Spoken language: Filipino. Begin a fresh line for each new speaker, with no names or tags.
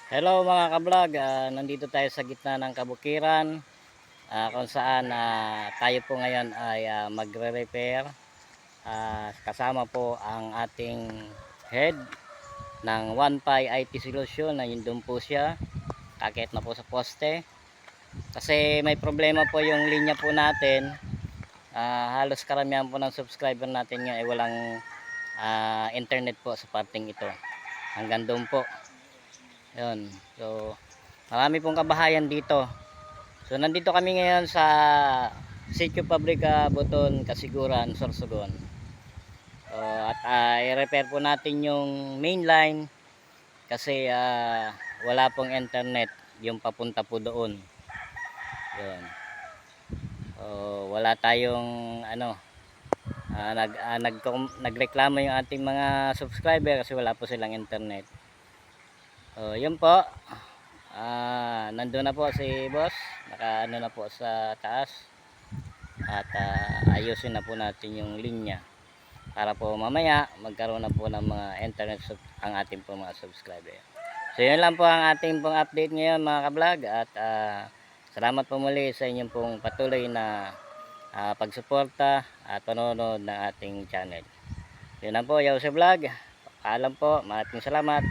Hello mga kablog, nandito tayo sa gitna ng kabukiran, kung saan tayo po ngayon ay magre-repair. Kasama po ang ating head ng 1Pi IT Solution na yun doon po siya, kakit na po sa poste. Kasi may problema po yung linya po natin. Halos karamihan po ng subscriber natin ngayon ay walang internet po sa parting ito. Hanggang doon po. Yun. So, marami pong kabahayan dito. So, nandito kami ngayon sa Sitio Pabrika, Buton, Kasiguran, Sorsogon. So, at i-repair po natin yung main line kasi wala pong internet yung papunta po doon. Yun. So, wala tayong nagreklamo yung ating mga subscriber kasi wala po silang internet. So, yun po. Nandun na po si boss, naka na po sa taas at ayusin na po natin yung linya para po mamaya magkaroon na po ng mga internet ang ating po mga subscriber. So yun lang po ang ating pong update ngayon mga kablog, at salamat po muli sa inyong pong patuloy na pagsuporta at panonood ng ating channel. Yun lang po, Yao sa vlog. Paalam po, maraming salamat.